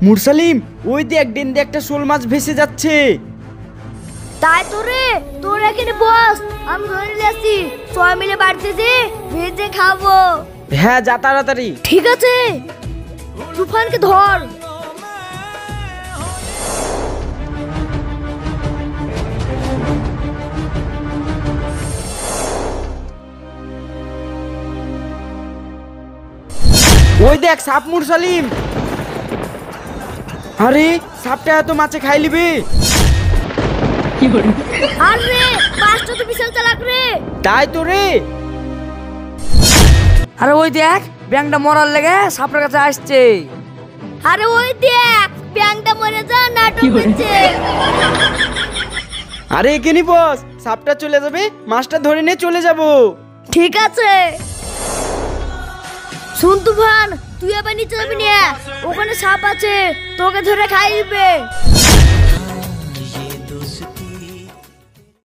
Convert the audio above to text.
মুরসালিম, ওই দেখ ডেন দিয়ে একটা শোল মাছ ভেসে যাচ্ছে। তাই তো রে, তোর এখানে বস, আমি ধরে যাচ্ছি, সবাই মিলে বাড়িতে যে ভেজে খাবো। হ্যাঁ, যা তাড়াতাড়ি। ঠিক আছে, তুফানকে ধর। ওই দেখ সাপ মুরসালিম। আরে সাপটা এত মাছে খাই লিবে। আরে মাছটা তো বিশাল চালাক রে। তাই তো রে। আরে ওই দেখ ব্যাংকটা মরার লেগে সাপের কাছে আসছে। আরে ওই দেখ ব্যাংকটা মরে যা নাটক করছে। আরে এখানে বস, সাপটা চলে যাবে, মাছটা ধরে নিয়ে চলে যাব। ঠিক আছে, শুন তুফান, তুই আবার নিচে যাবি না, ওখানে সাপ আছে, তোকে ধরে খাই দিবে।